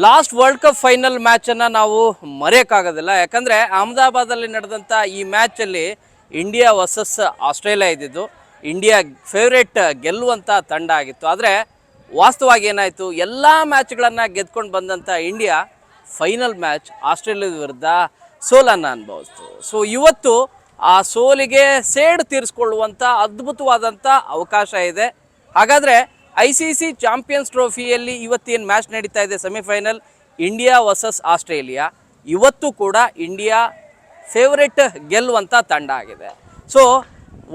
Last world cup final ಮ್ಯಾಚನ್ನು ನಾವು ಮರೆಯೋಕ್ಕಾಗೋದಿಲ್ಲ. ಯಾಕಂದರೆ ಅಹಮದಾಬಾದಲ್ಲಿ ನಡೆದಂಥ ಈ ಮ್ಯಾಚಲ್ಲಿ ಇಂಡಿಯಾ ವರ್ಸಸ್ ಆಸ್ಟ್ರೇಲಿಯಾ ಇದ್ದಿದ್ದು. ಇಂಡಿಯಾ ಫೇವ್ರೇಟ್ ಗೆಲ್ಲುವಂಥ ತಂಡ ಆಗಿತ್ತು. ಆದರೆ ವಾಸ್ತವವಾಗಿ ಏನಾಯಿತು, ಎಲ್ಲ ಮ್ಯಾಚ್ಗಳನ್ನು ಗೆದ್ಕೊಂಡು ಬಂದಂಥ ಇಂಡಿಯಾ ಫೈನಲ್ ಮ್ಯಾಚ್ ಆಸ್ಟ್ರೇಲಿಯಾದ ವಿರುದ್ಧ ಸೋಲನ್ನು ಅನುಭವಿಸ್ತು. ಸೊ ಇವತ್ತು ಆ ಸೋಲಿಗೆ ಸೇಡು ತೀರಿಸ್ಕೊಳ್ಳುವಂಥ ಅದ್ಭುತವಾದಂಥ ಅವಕಾಶ ಇದೆ. ಹಾಗಾದರೆ ICC ಚಾಂಪಿಯನ್ಸ್ ಟ್ರೋಫಿಯಲ್ಲಿ ಇವತ್ತೇನು ಮ್ಯಾಚ್ ನಡೀತಾ ಇದೆ ಸೆಮಿಫೈನಲ್, ಇಂಡಿಯಾ ವರ್ಸಸ್ ಆಸ್ಟ್ರೇಲಿಯಾ. ಇವತ್ತು ಕೂಡ ಇಂಡಿಯಾ ಫೇವ್ರೇಟ್ ಗೆಲ್ಲುವಂಥ ತಂಡ ಆಗಿದೆ. ಸೊ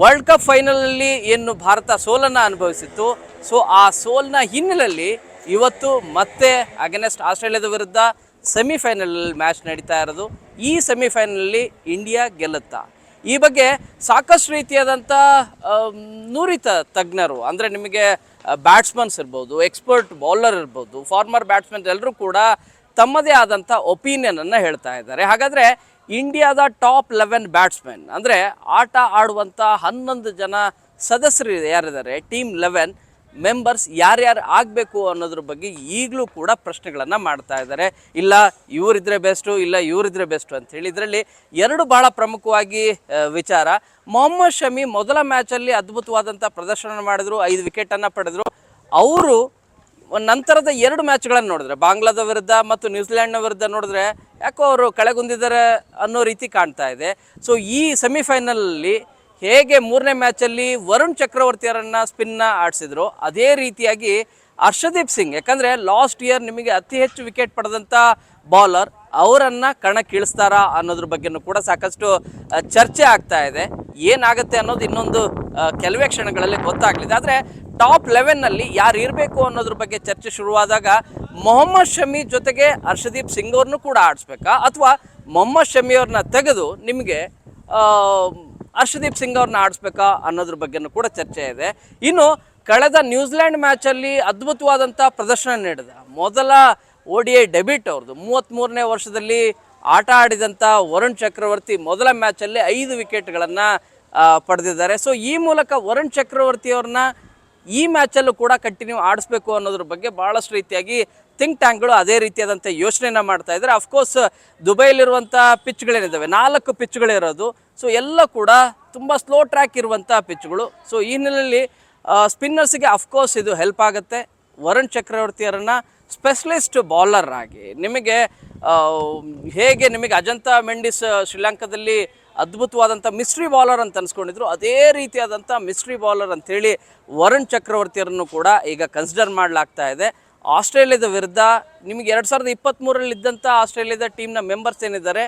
ವರ್ಲ್ಡ್ ಕಪ್ ಫೈನಲಲ್ಲಿ ಏನು ಭಾರತ ಸೋಲನ್ನು ಅನುಭವಿಸಿತ್ತು, ಸೊ ಆ ಸೋಲಿನ ಹಿನ್ನೆಲೆಯಲ್ಲಿ ಇವತ್ತು ಮತ್ತೆ ಅಗೇನೆಸ್ಟ್ ಆಸ್ಟ್ರೇಲಿಯಾದ ವಿರುದ್ಧ ಸೆಮಿಫೈನಲಲ್ಲಿ ಮ್ಯಾಚ್ ನಡೀತಾ ಇರೋದು. ಈ ಸೆಮಿಫೈನಲಲ್ಲಿ ಇಂಡಿಯಾ ಗೆಲ್ಲುತ್ತಾ, ಈ ಬಗ್ಗೆ ಸಾಕಷ್ಟು ರೀತಿಯಾದಂಥ ನುರಿತ ತಜ್ಞರು, ಅಂದರೆ ನಿಮಗೆ ಬ್ಯಾಟ್ಸ್ಮನ್ಸ್ ಇರ್ಬೋದು, ಎಕ್ಸ್ಪರ್ಟ್ ಬೌಲರ್ ಇರ್ಬೋದು, ಫಾರ್ಮರ್ ಬ್ಯಾಟ್ಸ್ಮನ್ ಎಲ್ಲರೂ ಕೂಡ ತಮ್ಮದೇ ಆದಂಥ ಒಪಿನಿಯನನ್ನು ಹೇಳ್ತಾ ಇದ್ದಾರೆ. ಹಾಗಾದರೆ ಇಂಡಿಯಾದ ಟಾಪ್ 11 ಬ್ಯಾಟ್ಸ್ಮನ್, ಅಂದರೆ ಆಟ ಆಡುವಂಥ 11 ಜನ ಸದಸ್ಯರು ಯಾರಿದ್ದಾರೆ, ಟೀಮ್ 11 ಮೆಂಬರ್ಸ್ ಯಾರ್ಯಾರು ಆಗಬೇಕು ಅನ್ನೋದ್ರ ಬಗ್ಗೆ ಈಗಲೂ ಕೂಡ ಪ್ರಶ್ನೆಗಳನ್ನು ಮಾಡ್ತಾ ಇದ್ದಾರೆ. ಇಲ್ಲ ಇವರಿದ್ರೆ ಬೆಸ್ಟು, ಇಲ್ಲ ಇವರಿದ್ರೆ ಬೆಸ್ಟು ಅಂಥೇಳಿ. ಇದರಲ್ಲಿ ಎರಡು ಬಹಳ ಪ್ರಮುಖವಾಗಿ ವಿಚಾರ. ಮೊಹಮ್ಮದ್ ಶಮಿ ಮೊದಲ ಮ್ಯಾಚಲ್ಲಿ ಅದ್ಭುತವಾದಂಥ ಪ್ರದರ್ಶನ ಮಾಡಿದ್ರು, 5 ವಿಕೆಟನ್ನು ಪಡೆದರು. ಅವರು ನಂತರದ 2 ಮ್ಯಾಚ್ಗಳನ್ನು ನೋಡಿದ್ರೆ, ಬಾಂಗ್ಲಾದ ವಿರುದ್ಧ ಮತ್ತು ನ್ಯೂಜಿಲ್ಯಾಂಡ್ನ ವಿರುದ್ಧ ನೋಡಿದ್ರೆ ಯಾಕೋ ಅವರು ಕೆಳಗುಂದಿದ್ದಾರೆ ಅನ್ನೋ ರೀತಿ ಕಾಣ್ತಾ ಇದೆ. ಸೊ ಈ ಸೆಮಿಫೈನಲಲ್ಲಿ ಹೇಗೆ 3ನೇ ಮ್ಯಾಚಲ್ಲಿ ವರುಣ್ ಚಕ್ರವರ್ತಿಯವರನ್ನು ಸ್ಪಿನ್ನ ಆಡಿಸಿದ್ರು, ಅದೇ ರೀತಿಯಾಗಿ ಹರ್ಷದೀಪ್ ಸಿಂಗ್, ಯಾಕಂದರೆ ಲಾಸ್ಟ್ ಇಯರ್ ನಿಮಗೆ ಅತಿ ಹೆಚ್ಚು ವಿಕೆಟ್ ಪಡೆದಂಥ ಬೌಲರ್, ಅವರನ್ನು ಕಣಕ್ಕಿಳಿಸ್ತಾರಾ ಅನ್ನೋದ್ರ ಬಗ್ಗೆನೂ ಕೂಡ ಸಾಕಷ್ಟು ಚರ್ಚೆ ಆಗ್ತಾ ಇದೆ. ಏನಾಗುತ್ತೆ ಅನ್ನೋದು ಇನ್ನೊಂದು ಕೆಲವೇ ಕ್ಷಣಗಳಲ್ಲಿ ಗೊತ್ತಾಗಲಿದೆ. ಆದರೆ ಟಾಪ್ 11ನಲ್ಲಿ ಯಾರು ಇರಬೇಕು ಅನ್ನೋದ್ರ ಬಗ್ಗೆ ಚರ್ಚೆ ಶುರುವಾದಾಗ ಮೊಹಮ್ಮದ್ ಶಮಿ ಜೊತೆಗೆ ಹರ್ಷದೀಪ್ ಸಿಂಗ್ ಅವ್ರನ್ನೂ ಕೂಡ ಆಡಿಸ್ಬೇಕಾ, ಅಥವಾ ಮೊಹಮ್ಮದ್ ಶಮಿ ಅವ್ರನ್ನ ತೆಗೆದು ನಿಮಗೆ ಹರ್ಷದೀಪ್ ಸಿಂಗ್ ಅವ್ರನ್ನ ಆಡಿಸ್ಬೇಕಾ ಅನ್ನೋದ್ರ ಬಗ್ಗೆನೂ ಕೂಡ ಚರ್ಚೆ ಇದೆ. ಇನ್ನು ಕಳೆದ ನ್ಯೂಜಿಲ್ಯಾಂಡ್ ಮ್ಯಾಚಲ್ಲಿ ಅದ್ಭುತವಾದಂಥ ಪ್ರದರ್ಶನ ನೀಡಿದ ಮೊದಲ ODI ಡೆಬ್ಯೂಟ್ ಅವ್ರದ್ದು, 33ನೇ ವರ್ಷದಲ್ಲಿ ಆಟ ಆಡಿದಂಥ ವರುಣ್ ಚಕ್ರವರ್ತಿ ಮೊದಲ ಮ್ಯಾಚಲ್ಲಿ 5 ವಿಕೆಟ್ಗಳನ್ನು ಪಡೆದಿದ್ದಾರೆ. ಸೊ ಈ ಮೂಲಕ ವರುಣ್ ಚಕ್ರವರ್ತಿಯವ್ರನ್ನ ಈ ಮ್ಯಾಚಲ್ಲೂ ಕೂಡ ಕಂಟಿನ್ಯೂ ಆಡಿಸ್ಬೇಕು ಅನ್ನೋದ್ರ ಬಗ್ಗೆ ಭಾಳಷ್ಟು ರೀತಿಯಾಗಿ ಥಿಂಕ್ ಟ್ಯಾಂಕ್ಗಳು ಅದೇ ರೀತಿಯಾದಂಥ ಯೋಚನೆಯನ್ನು ಮಾಡ್ತಾ ಇದ್ದಾರೆ. ಅಫ್ಕೋರ್ಸ್ ದುಬೈಲಿರುವಂಥ ಪಿಚ್ಗಳೇನಿದ್ದಾವೆ, 4 ಪಿಚ್ಗಳಿರೋದು. ಸೊ ಎಲ್ಲ ಕೂಡ ತುಂಬ ಸ್ಲೋ ಟ್ರ್ಯಾಕ್ ಇರುವಂಥ ಪಿಚ್ಗಳು. ಸೊ ಈ ಹಿನ್ನೆಲೆಯಲ್ಲಿ ಸ್ಪಿನ್ನರ್ಸಿಗೆ ಅಫ್ಕೋರ್ಸ್ ಇದು ಹೆಲ್ಪ್ ಆಗುತ್ತೆ. ವರುಣ್ ಚಕ್ರವರ್ತಿಯವರನ್ನು ಸ್ಪೆಷಲಿಸ್ಟ್ ಬೌಲರ್ ಆಗಿ ನಿಮಗೆ ಹೇಗೆ ನಿಮಗೆ ಅಜಂತಾ ಮೆಂಡಿಸ್ ಶ್ರೀಲಂಕಾದಲ್ಲಿ ಅದ್ಭುತವಾದಂಥ ಮಿಸ್ಟ್ರಿ ಬೌಲರ್ ಅಂತ ಅನ್ಸ್ಕೊಂಡಿದ್ರು, ಅದೇ ರೀತಿಯಾದಂಥ ಮಿಸ್ಟ್ರಿ ಬೌಲರ್ ಅಂಥೇಳಿ ವರುಣ್ ಚಕ್ರವರ್ತಿಯವರನ್ನು ಕೂಡ ಈಗ ಕನ್ಸಿಡರ್ ಮಾಡಲಾಗ್ತಾ ಇದೆ. ಆಸ್ಟ್ರೇಲಿಯಾದ ವಿರುದ್ಧ ನಿಮಗೆ 2023ರಲ್ಲಿ ಇದ್ದಂಥ ಆಸ್ಟ್ರೇಲಿಯಾದ ಟೀಮ್ನ ಮೆಂಬರ್ಸ್ ಏನಿದ್ದಾರೆ,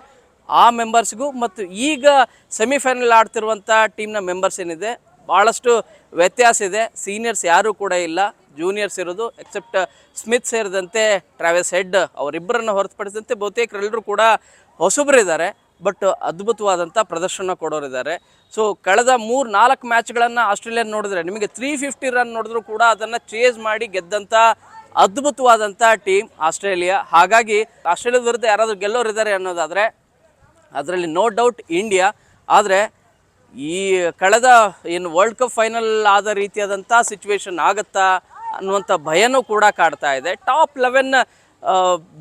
ಆ ಮೆಂಬರ್ಸ್ಗೂ ಮತ್ತು ಈಗ ಸೆಮಿಫೈನಲ್ ಆಡ್ತಿರುವಂಥ ಟೀಮ್ನ ಮೆಂಬರ್ಸ್ ಏನಿದೆ, ಭಾಳಷ್ಟು ವ್ಯತ್ಯಾಸ ಇದೆ. ಸೀನಿಯರ್ಸ್ ಯಾರೂ ಕೂಡ ಇಲ್ಲ, ಜೂನಿಯರ್ಸ್ ಇರೋದು. ಎಕ್ಸೆಪ್ಟ್ ಸ್ಮಿತ್ ಸೇರಿದಂತೆ ಟ್ರಾವೆಸ್ ಹೆಡ್ ಅವರಿಬ್ಬರನ್ನು ಹೊರತುಪಡಿಸಿದಂತೆ ಬಹುತೇಕರೆಲ್ಲರೂ ಕೂಡ ಹೊಸಬರಿದ್ದಾರೆ, ಬಟ್ ಅದ್ಭುತವಾದಂಥ ಪ್ರದರ್ಶನ ಕೊಡೋರಿದ್ದಾರೆ. ಸೊ ಕಳೆದ 3-4 ಮ್ಯಾಚ್ಗಳನ್ನು ಆಸ್ಟ್ರೇಲಿಯಾ ನೋಡಿದ್ರೆ ನಿಮಗೆ 350 ರನ್ ನೋಡಿದ್ರು ಕೂಡ ಅದನ್ನು ಚೇಸ್ ಮಾಡಿ ಗೆದ್ದಂಥ ಅದ್ಭುತವಾದಂಥ ಟೀಮ್ ಆಸ್ಟ್ರೇಲಿಯಾ. ಹಾಗಾಗಿ ಆಸ್ಟ್ರೇಲಿಯಾದ ವಿರುದ್ಧ ಯಾರಾದರೂ ಗೆಲ್ಲೋರಿದ್ದಾರೆ ಅನ್ನೋದಾದರೆ ಅದರಲ್ಲಿ ನೋ ಡೌಟ್ ಇಂಡಿಯಾ. ಆದರೆ ಈ ಕಳೆದ ಏನು ವರ್ಲ್ಡ್ ಕಪ್ ಫೈನಲ್ ಆದ ರೀತಿಯಾದಂಥ ಸಿಚುವೇಶನ್ ಆಗುತ್ತಾ ಅನ್ನುವಂಥ ಭಯನೂ ಕೂಡ ಕಾಡ್ತಾ ಇದೆ. ಟಾಪ್ 11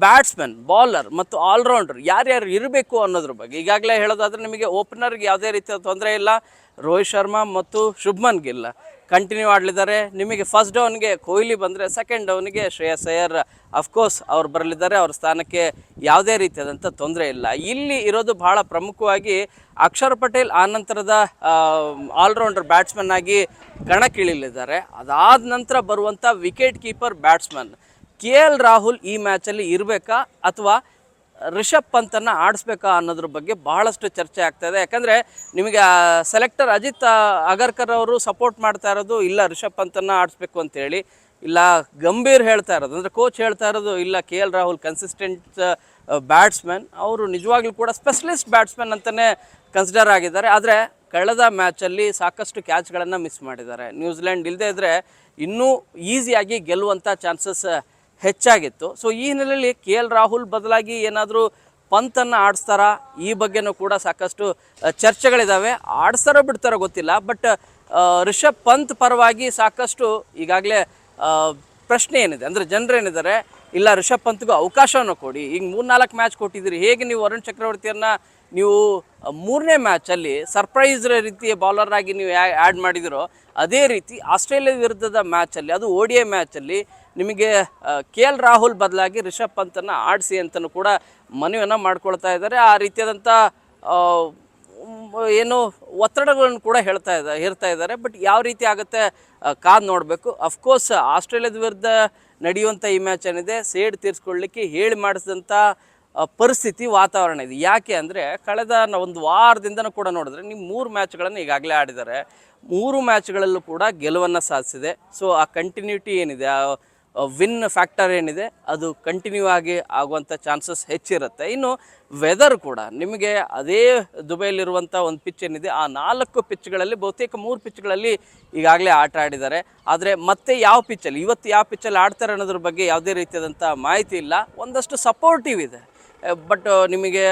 ಬ್ಯಾಟ್ಸ್ಮನ್, ಬೌಲರ್ ಮತ್ತು ಆಲ್ರೌಂಡರ್ ಯಾರ್ಯಾರು ಇರಬೇಕು ಅನ್ನೋದ್ರ ಬಗ್ಗೆ ಈಗಾಗಲೇ ಹೇಳೋದಾದರೆ ನಿಮಗೆ ಓಪನರ್ಗೆ ಯಾವುದೇ ರೀತಿಯ ತೊಂದರೆ ಇಲ್ಲ. ರೋಹಿತ್ ಶರ್ಮಾ ಮತ್ತು ಶುಭ್ಮನ್ ಗಿಲ್ ಕಂಟಿನ್ಯೂ ಆಡಲಿದ್ದಾರೆ. ನಿಮಗೆ ಫಸ್ಟ್ ಡೌನ್ಗೆ ಕೊಹ್ಲಿ ಬಂದರೆ, ಸೆಕೆಂಡ್ ಡೌನ್ಗೆ ಶ್ರೇಯಸ್ ಅಯ್ಯರ್ ಅಫ್ಕೋರ್ಸ್ ಅವ್ರು ಬರಲಿದ್ದಾರೆ. ಅವ್ರ ಸ್ಥಾನಕ್ಕೆ ಯಾವುದೇ ರೀತಿಯಾದಂಥ ತೊಂದರೆ ಇಲ್ಲ. ಇಲ್ಲಿ ಇರೋದು ಬಹಳ ಪ್ರಮುಖವಾಗಿ ಅಕ್ಷರ್ ಪಟೇಲ್ ಆನಂತರದ ಆಲ್ರೌಂಡರ್ ಬ್ಯಾಟ್ಸ್ಮನ್ ಆಗಿ ಕಣಕ್ಕಿಳಿಲಿದ್ದಾರೆ. ಅದಾದ ನಂತರ ಬರುವಂಥ wicket keeper batsman KL Rahul ಈ ಮ್ಯಾಚಲ್ಲಿ ಇರಬೇಕಾ ಅಥವಾ ರಿಷಬ್ ಪಂತನ್ನು ಆಡಿಸ್ಬೇಕಾ ಅನ್ನೋದ್ರ ಬಗ್ಗೆ ಬಹಳಷ್ಟು ಚರ್ಚೆ ಆಗ್ತಾಯಿದೆ. ಯಾಕಂದರೆ ನಿಮಗೆ ಸೆಲೆಕ್ಟರ್ ಅಜಿತ್ ಅಗರ್ಕರ್ ಅವರು ಸಪೋರ್ಟ್ ಮಾಡ್ತಾ ಇರೋದು ಇಲ್ಲ ರಿಷಬ್ ಪಂತನ್ನು ಆಡಿಸ್ಬೇಕು ಅಂತೇಳಿ, ಇಲ್ಲ ಗಂಭೀರ್ ಹೇಳ್ತಾ ಇರೋದು, ಅಂದರೆ ಕೋಚ್ ಹೇಳ್ತಾ ಇರೋದು ಇಲ್ಲ KL ರಾಹುಲ್ ಕನ್ಸಿಸ್ಟೆಂಟ್ ಬ್ಯಾಟ್ಸ್ಮನ್, ಅವರು ನಿಜವಾಗ್ಲೂ ಕೂಡ ಸ್ಪೆಷಲಿಸ್ಟ್ ಬ್ಯಾಟ್ಸ್ಮನ್ ಅಂತಲೇ ಕನ್ಸಿಡರ್ ಆಗಿದ್ದಾರೆ. ಆದರೆ ಕಳೆದ ಮ್ಯಾಚಲ್ಲಿ ಸಾಕಷ್ಟು ಕ್ಯಾಚ್ಗಳನ್ನು ಮಿಸ್ ಮಾಡಿದ್ದಾರೆ. ನ್ಯೂಜಿಲ್ಯಾಂಡ್ ಇಲ್ಲದೇ ಇದ್ದರೆ ಇನ್ನೂ ಈಸಿಯಾಗಿ ಗೆಲ್ಲುವಂಥ ಚಾನ್ಸಸ್ ಹೆಚ್ಚಾಗಿತ್ತು. ಸೊ ಈ ಹಿನ್ನೆಲೆಯಲ್ಲಿ KL ರಾಹುಲ್ ಬದಲಾಗಿ ಏನಾದರೂ ಪಂತನ್ನು ಆಡಿಸ್ತಾರಾ, ಈ ಬಗ್ಗೆನೂ ಕೂಡ ಸಾಕಷ್ಟು ಚರ್ಚೆಗಳಿದ್ದಾವೆ. ಆಡಿಸ್ತಾರೋ ಬಿಡ್ತಾರೋ ಗೊತ್ತಿಲ್ಲ, ಬಟ್ ರಿಷಬ್ ಪಂತ್ ಪರವಾಗಿ ಸಾಕಷ್ಟು ಈಗಾಗಲೇ ಪ್ರಶ್ನೆ ಏನಿದೆ ಅಂದರೆ ಜನರೇನಿದ್ದಾರೆ ಇಲ್ಲ ರಿಷಬ್ ಪಂತ್ಗೂ ಅವಕಾಶವನ್ನು ಕೊಡಿ. ಈಗ 3-4 ಮ್ಯಾಚ್ ಕೊಟ್ಟಿದ್ದೀರಿ, ಹೇಗೆ ನೀವು ವರುಣ್ ಚಕ್ರವರ್ತಿಯನ್ನು ನೀವು 3ನೇ ಮ್ಯಾಚಲ್ಲಿ ಸರ್ಪ್ರೈಸ್ ರೀತಿಯ ಬೌಲರ್ ಆಗಿ ನೀವು ಆ್ಯಡ್ ಮಾಡಿದಿರೋ, ಅದೇ ರೀತಿ ಆಸ್ಟ್ರೇಲಿಯಾ ವಿರುದ್ಧದ ಮ್ಯಾಚಲ್ಲಿ, ಅದು ODI ಮ್ಯಾಚಲ್ಲಿ ನಿಮಗೆ KL ರಾಹುಲ್ ಬದಲಾಗಿ ರಿಷಬ್ ಪಂತನ್ನು ಆಡಿಸಿ ಅಂತಲೂ ಕೂಡ ಮನವಿಯನ್ನು ಮಾಡ್ಕೊಳ್ತಾ ಇದ್ದಾರೆ. ಆ ರೀತಿಯಾದಂಥ ಏನು ಒತ್ತಡಗಳನ್ನು ಕೂಡ ಹೇರ್ತಾ ಇದ್ದಾರೆ. ಬಟ್ ಯಾವ ರೀತಿ ಆಗುತ್ತೆ ಕಾದು ನೋಡಬೇಕು. ಅಫ್ಕೋರ್ಸ್ ಆಸ್ಟ್ರೇಲಿಯಾದ ವಿರುದ್ಧ ನಡೆಯುವಂಥ ಈ ಮ್ಯಾಚ್ ಏನಿದೆ ಸೇಡ್ ತೀರಿಸ್ಕೊಳ್ಳಿಕ್ಕೆ ಹೇಳಿ ಮಾಡಿಸಿದಂಥ ಪರಿಸ್ಥಿತಿ ವಾತಾವರಣ ಇದೆ. ಯಾಕೆ ಅಂದರೆ ಕಳೆದ ಒಂದು ವಾರದಿಂದನೂ ಕೂಡ ನೋಡಿದ್ರೆ ನೀವು 3 ಮ್ಯಾಚ್ಗಳನ್ನು ಈಗಾಗಲೇ ಆಡಿದ್ದಾರೆ. 3 ಮ್ಯಾಚ್ಗಳಲ್ಲೂ ಕೂಡ ಗೆಲುವನ್ನು ಸಾಧಿಸಿದೆ. ಸೊ ಆ ಕಂಟಿನ್ಯೂಟಿ ಏನಿದೆ, ಆ ವಿನ್ ಫ್ಯಾಕ್ಟರ್ ಏನಿದೆ, ಅದು ಕಂಟಿನ್ಯೂ ಆಗಿ ಆಗುವಂಥ ಚಾನ್ಸಸ್ ಹೆಚ್ಚಿರುತ್ತೆ. ಇನ್ನು ವೆದರ್ ಕೂಡ ನಿಮಗೆ ಅದೇ ದುಬೈಲಿರುವಂಥ ಒಂದು ಪಿಚ್ ಏನಿದೆ, ಆ 4 ಪಿಚ್ಗಳಲ್ಲಿ ಬಹುತೇಕ 3 ಪಿಚ್ಗಳಲ್ಲಿ ಈಗಾಗಲೇ ಆಟ ಆಡಿದ್ದಾರೆ. ಆದರೆ ಮತ್ತೆ ಯಾವ ಪಿಚ್ಚಲ್ಲಿ ಇವತ್ತು ಯಾವ ಪಿಚ್ಚಲ್ಲಿ ಆಡ್ತಾರೆ ಅನ್ನೋದ್ರ ಬಗ್ಗೆ ಯಾವುದೇ ರೀತಿಯಾದಂಥ ಮಾಹಿತಿ ಇಲ್ಲ. ಒಂದಷ್ಟು ಸಪೋರ್ಟಿವ್ ಇದೆ. ಬಟ್ ನಿಮಗೆ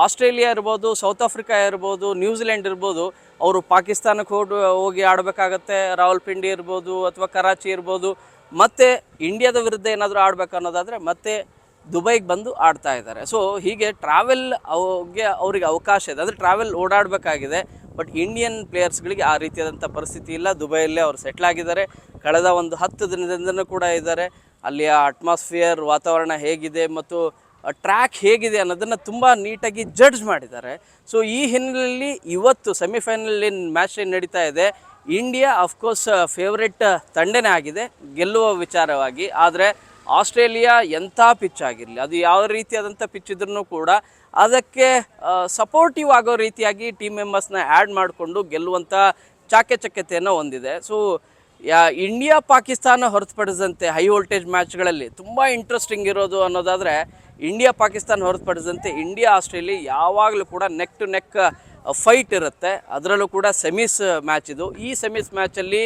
ಆಸ್ಟ್ರೇಲಿಯಾ ಇರ್ಬೋದು, ಸೌತ್ ಆಫ್ರಿಕಾ ಇರ್ಬೋದು, ನ್ಯೂಜಿಲೆಂಡ್ ಇರ್ಬೋದು, ಅವರು ಪಾಕಿಸ್ತಾನಕ್ಕೆ ಹೋಗಿ ಆಡಬೇಕಾಗತ್ತೆ. ರಾವಲ್ಪಿಂಡಿ ಇರ್ಬೋದು ಅಥವಾ ಕರಾಚಿ ಇರ್ಬೋದು. ಮತ್ತು ಇಂಡಿಯಾದ ವಿರುದ್ಧ ಏನಾದರೂ ಆಡಬೇಕು ಅನ್ನೋದಾದರೆ ಮತ್ತೆ ದುಬೈಗೆ ಬಂದು ಆಡ್ತಾ ಇದ್ದಾರೆ. ಸೊ ಹೀಗೆ ಟ್ರಾವೆಲ್ ಅವ್ರಿಗೆ ಅವಕಾಶ ಇದೆ, ಅಂದರೆ ಟ್ರಾವೆಲ್ ಓಡಾಡಬೇಕಾಗಿದೆ. ಬಟ್ ಇಂಡಿಯನ್ ಪ್ಲೇಯರ್ಸ್ಗಳಿಗೆ ಆ ರೀತಿಯಾದಂಥ ಪರಿಸ್ಥಿತಿ ಇಲ್ಲ. ದುಬೈಯಲ್ಲೇ ಅವರು ಸೆಟ್ಲ್ ಆಗಿದ್ದಾರೆ. ಕಳೆದ ಒಂದು 10 ದಿನದಿಂದನೂ ಕೂಡ ಇದ್ದಾರೆ. ಅಲ್ಲಿಯ ಅಟ್ಮಾಸ್ಫಿಯರ್, ವಾತಾವರಣ ಹೇಗಿದೆ ಮತ್ತು ಟ್ರ್ಯಾಕ್ ಹೇಗಿದೆ ಅನ್ನೋದನ್ನು ತುಂಬ ನೀಟಾಗಿ ಜಡ್ಜ್ ಮಾಡಿದ್ದಾರೆ. ಸೊ ಈ ಹಿನ್ನೆಲೆಯಲ್ಲಿ ಇವತ್ತು ಸೆಮಿಫೈನಲ್ ಮ್ಯಾಚ್ ಏನು ನಡೀತಾ ಇದೆ, ಇಂಡಿಯಾ ಅಫ್ಕೋರ್ಸ್ ಫೇವ್ರೆಟ್ ತಂಡನೇ ಆಗಿದೆ ಗೆಲ್ಲುವ ವಿಚಾರವಾಗಿ. ಆದರೆ ಆಸ್ಟ್ರೇಲಿಯಾ ಎಂಥ ಪಿಚ್ ಆಗಿರಲಿ, ಅದು ಯಾವ ರೀತಿಯಾದಂಥ ಪಿಚ್ ಇದ್ರೂ ಕೂಡ ಅದಕ್ಕೆ ಸಪೋರ್ಟಿವ್ ಆಗೋ ರೀತಿಯಾಗಿ ಟೀಮ್ ಮೆಂಬರ್ಸ್ನ ಆ್ಯಡ್ ಮಾಡಿಕೊಂಡು ಗೆಲ್ಲುವಂಥ ಚಾಕಚಕ್ಯತೆಯನ್ನು ಹೊಂದಿದೆ. ಸೊ ಇಂಡಿಯಾ ಪಾಕಿಸ್ತಾನ ಹೊರತುಪಡಿಸಿದಂತೆ ಹೈ ವೋಲ್ಟೇಜ್ ಮ್ಯಾಚ್ಗಳಲ್ಲಿ ತುಂಬ ಇಂಟ್ರೆಸ್ಟಿಂಗ್ ಇರೋದು ಅನ್ನೋದಾದರೆ, ಇಂಡಿಯಾ ಪಾಕಿಸ್ತಾನ ಹೊರತುಪಡಿಸಿದಂತೆ ಇಂಡಿಯಾ ಆಸ್ಟ್ರೇಲಿಯಾ ಯಾವಾಗಲೂ ಕೂಡ ನೆಕ್ ಟು ನೆಕ್ ಫೈಟ್ ಇರುತ್ತೆ. ಅದರಲ್ಲೂ ಕೂಡ ಸೆಮೀಸ್ ಮ್ಯಾಚ್ ಇದು. ಈ ಸೆಮೀಸ್ ಮ್ಯಾಚಲ್ಲಿ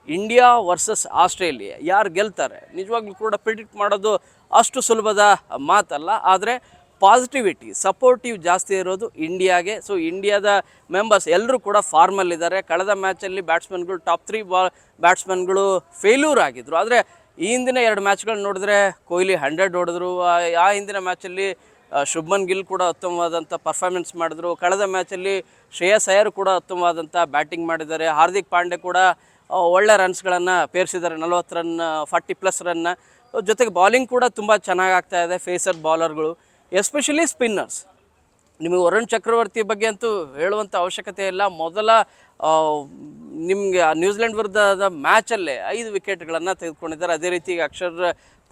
ಇಂಡಿಯಾ ವರ್ಸಸ್ ಆಸ್ಟ್ರೇಲಿಯಾ ಯಾರು ಗೆಲ್ತಾರೆ ನಿಜವಾಗ್ಲೂ ಕೂಡ ಪ್ರಿಡಿಕ್ಟ್ ಮಾಡೋದು ಅಷ್ಟು ಸುಲಭದ ಮಾತಲ್ಲ. ಆದರೆ ಪಾಸಿಟಿವಿಟಿ, ಸಪೋರ್ಟಿವ್ ಜಾಸ್ತಿ ಇರೋದು ಇಂಡಿಯಾಗೆ. ಸೊ ಇಂಡಿಯಾದ ಮೆಂಬರ್ಸ್ ಎಲ್ಲರೂ ಕೂಡ ಫಾರ್ಮಲ್ಲಿದ್ದಾರೆ. ಕಳೆದ ಮ್ಯಾಚಲ್ಲಿ ಬ್ಯಾಟ್ಸ್ಮನ್ಗಳು ಟಾಪ್ 3 ಬ್ಯಾಟ್ಸ್ಮನ್ಗಳು ಫೇಲ್ಯೂರ್ ಆಗಿದ್ದರು. ಆದರೆ ಈ ಹಿಂದಿನ 2 ಮ್ಯಾಚ್ಗಳು ನೋಡಿದ್ರೆ ಕೊಹ್ಲಿ 100 ಹೊಡೆದ್ರು. ಆ ಹಿಂದಿನ ಮ್ಯಾಚಲ್ಲಿ ಶುಭ್ಮನ್ ಗಿಲ್ ಕೂಡ ಉತ್ತಮವಾದಂಥ ಪರ್ಫಾರ್ಮೆನ್ಸ್ ಮಾಡಿದ್ರು. ಕಳೆದ ಮ್ಯಾಚಲ್ಲಿ ಶ್ರೇಯಸ್ ಅಯ್ಯರ್ ಕೂಡ ಉತ್ತಮವಾದಂಥ ಬ್ಯಾಟಿಂಗ್ ಮಾಡಿದ್ದಾರೆ. ಹಾರ್ದಿಕ್ ಪಾಂಡೆ ಕೂಡ ಒಳ್ಳೆ ರನ್ಸ್ಗಳನ್ನು ಪೇರಿಸಿದ್ದಾರೆ, 40 ರನ್, 40+ ರನ್ನ. ಜೊತೆಗೆ ಬಾಲಿಂಗ್ ಕೂಡ ತುಂಬ ಚೆನ್ನಾಗಿ ಆಗ್ತಾ ಇದೆ. ಫೇಸರ್ ಬಾಲರ್ಗಳು, ಎಸ್ಪೆಷಲಿ ಸ್ಪಿನ್ನರ್ಸ್. ನಿಮಗೆ ವರುಣ್ ಚಕ್ರವರ್ತಿ ಬಗ್ಗೆ ಅಂತೂ ಹೇಳುವಂಥ ಅವಶ್ಯಕತೆ ಇಲ್ಲ. ಮೊದಲ ನಿಮಗೆ ನ್ಯೂಜಿಲೆಂಡ್ ವಿರುದ್ಧದ ಮ್ಯಾಚಲ್ಲೇ 5 ವಿಕೆಟ್ಗಳನ್ನು ತೆಗೆದುಕೊಂಡಿದ್ದಾರೆ. ಅದೇ ರೀತಿ ಅಕ್ಷರ್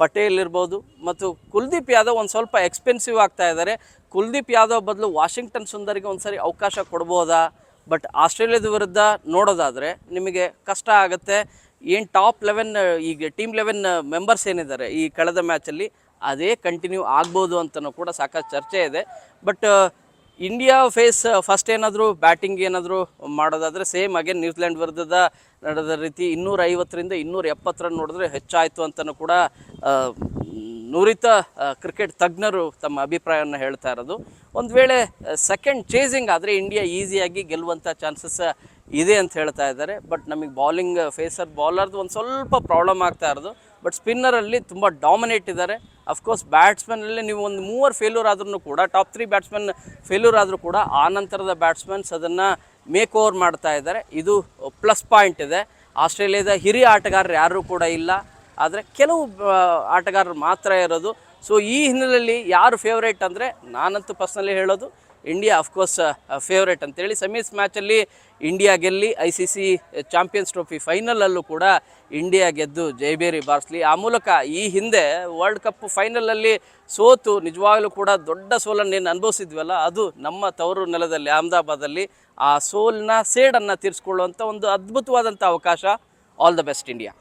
ಪಟೇಲ್ ಇರ್ಬೋದು ಮತ್ತು ಕುಲ್ದೀಪ್ ಯಾದವ್ ಒಂದು ಸ್ವಲ್ಪ ಎಕ್ಸ್ಪೆನ್ಸಿವ್ ಆಗ್ತಾ ಇದ್ದಾರೆ. ಕುಲ್ದೀಪ್ ಯಾದವ್ ಬದಲು ವಾಷಿಂಗ್ಟನ್ ಸುಂದರಿಗೆ ಒಂದು ಸಾರಿ ಅವಕಾಶ ಕೊಡ್ಬೋದಾ? ಬಟ್ ಆಸ್ಟ್ರೇಲಿಯಾದ ವಿರುದ್ಧ ನೋಡೋದಾದರೆ ನಿಮಗೆ ಕಷ್ಟ ಆಗುತ್ತೆ. ಏನು ಟಾಪ್ 11 ಈಗ ಟೀಮ್ 11 ಮೆಂಬರ್ಸ್ ಏನಿದ್ದಾರೆ ಈ ಕಳೆದ ಮ್ಯಾಚಲ್ಲಿ, ಅದೇ ಕಂಟಿನ್ಯೂ ಆಗ್ಬೋದು ಅಂತಲೂ ಕೂಡ ಸಾಕಷ್ಟು ಚರ್ಚೆ ಇದೆ. ಬಟ್ ಇಂಡಿಯಾ ಫಸ್ಟ್ ಏನಾದರೂ ಬ್ಯಾಟಿಂಗ್ ಏನಾದರೂ ಮಾಡೋದಾದರೆ ಸೇಮ್ ಅಗೇನ್ ನ್ಯೂಜಿಲೆಂಡ್ ವಿರುದ್ಧದ ನಡೆದ ರೀತಿ 250ರಿಂದ 270 ರನ್ ನೋಡಿದ್ರೆ ಹೆಚ್ಚಾಯಿತು ಅಂತಲೂ ಕೂಡ ನುರಿತ ಕ್ರಿಕೆಟ್ ತಜ್ಞರು ತಮ್ಮ ಅಭಿಪ್ರಾಯವನ್ನು ಹೇಳ್ತಾ ಇರೋದು. ಒಂದು ವೇಳೆ ಸೆಕೆಂಡ್ ಚೇಸಿಂಗ್ ಆದರೆ ಇಂಡಿಯಾ ಈಸಿಯಾಗಿ ಗೆಲ್ಲುವಂಥ ಚಾನ್ಸಸ್ ಇದೆ ಅಂತ ಹೇಳ್ತಾ ಇದ್ದಾರೆ. ಬಟ್ ನಮಗೆ ಬಾಲಿಂಗ್ ಫೇಸರ್ ಬಾಲರ್ದು ಒಂದು ಸ್ವಲ್ಪ ಪ್ರಾಬ್ಲಮ್ ಆಗ್ತಾ ಇರೋದು. ಬಟ್ ಸ್ಪಿನ್ನರಲ್ಲಿ ತುಂಬ ಡಾಮಿನೇಟ್ ಇದ್ದಾರೆ. ಅಫ್ಕೋರ್ಸ್ ಬ್ಯಾಟ್ಸ್ಮನ್ನಲ್ಲಿ ನೀವು ಒಂದು 3 ಫೇಲ್ಯೂರ್ ಆದ್ರೂ ಕೂಡ, ಟಾಪ್ 3 ಬ್ಯಾಟ್ಸ್ಮನ್ ಫೇಲ್ಯೂರ್ ಆದರೂ ಕೂಡ ಆ ನಂತರದ ಬ್ಯಾಟ್ಸ್ಮನ್ಸ್ ಅದನ್ನು ಮೇಕ್ ಓವರ್ ಮಾಡ್ತಾ ಇದ್ದಾರೆ. ಇದು ಪ್ಲಸ್ ಪಾಯಿಂಟ್ ಇದೆ. ಆಸ್ಟ್ರೇಲಿಯಾದ ಹಿರಿಯ ಆಟಗಾರರು ಯಾರೂ ಕೂಡ ಇಲ್ಲ, ಆದರೆ ಕೆಲವು ಆಟಗಾರರು ಮಾತ್ರ ಇರೋದು. ಸೊ ಈ ಹಿನ್ನೆಲೆಯಲ್ಲಿ ಯಾರು ಫೇವ್ರೇಟ್ ಅಂದರೆ, ನಾನಂತೂ ಪರ್ಸ್ನಲಿ ಹೇಳೋದು ಇಂಡಿಯಾ ಅಫ್ಕೋರ್ಸ್ ಫೇವ್ರೇಟ್ ಅಂತೇಳಿ. ಸೆಮೀಸ್ ಮ್ಯಾಚಲ್ಲಿ ಇಂಡಿಯಾ ಗೆಲ್ಲಿ ICC ಚಾಂಪಿಯನ್ಸ್ ಟ್ರೋಫಿ ಫೈನಲಲ್ಲೂ ಕೂಡ ಇಂಡಿಯಾ ಗೆದ್ದು ಜಯಬೇರಿ ಬಾರಿಸಲಿ. ಆ ಮೂಲಕ ಈ ಹಿಂದೆ ವರ್ಲ್ಡ್ ಕಪ್ ಫೈನಲಲ್ಲಿ ಸೋತು ನಿಜವಾಗಲೂ ಕೂಡ ದೊಡ್ಡ ಸೋಲನ್ನು ಏನು ಅನುಭವಿಸಿದ್ವಲ್ಲ, ಅದು ನಮ್ಮ ತವರು ನೆಲದಲ್ಲಿ ಅಹಮದಾಬಾದಲ್ಲಿ ಆ ಸೋಲಿನ ಸೇಡನ್ನು ತೀರಿಸ್ಕೊಳ್ಳುವಂಥ ಒಂದು ಅದ್ಭುತವಾದಂಥ ಅವಕಾಶ. All the best India.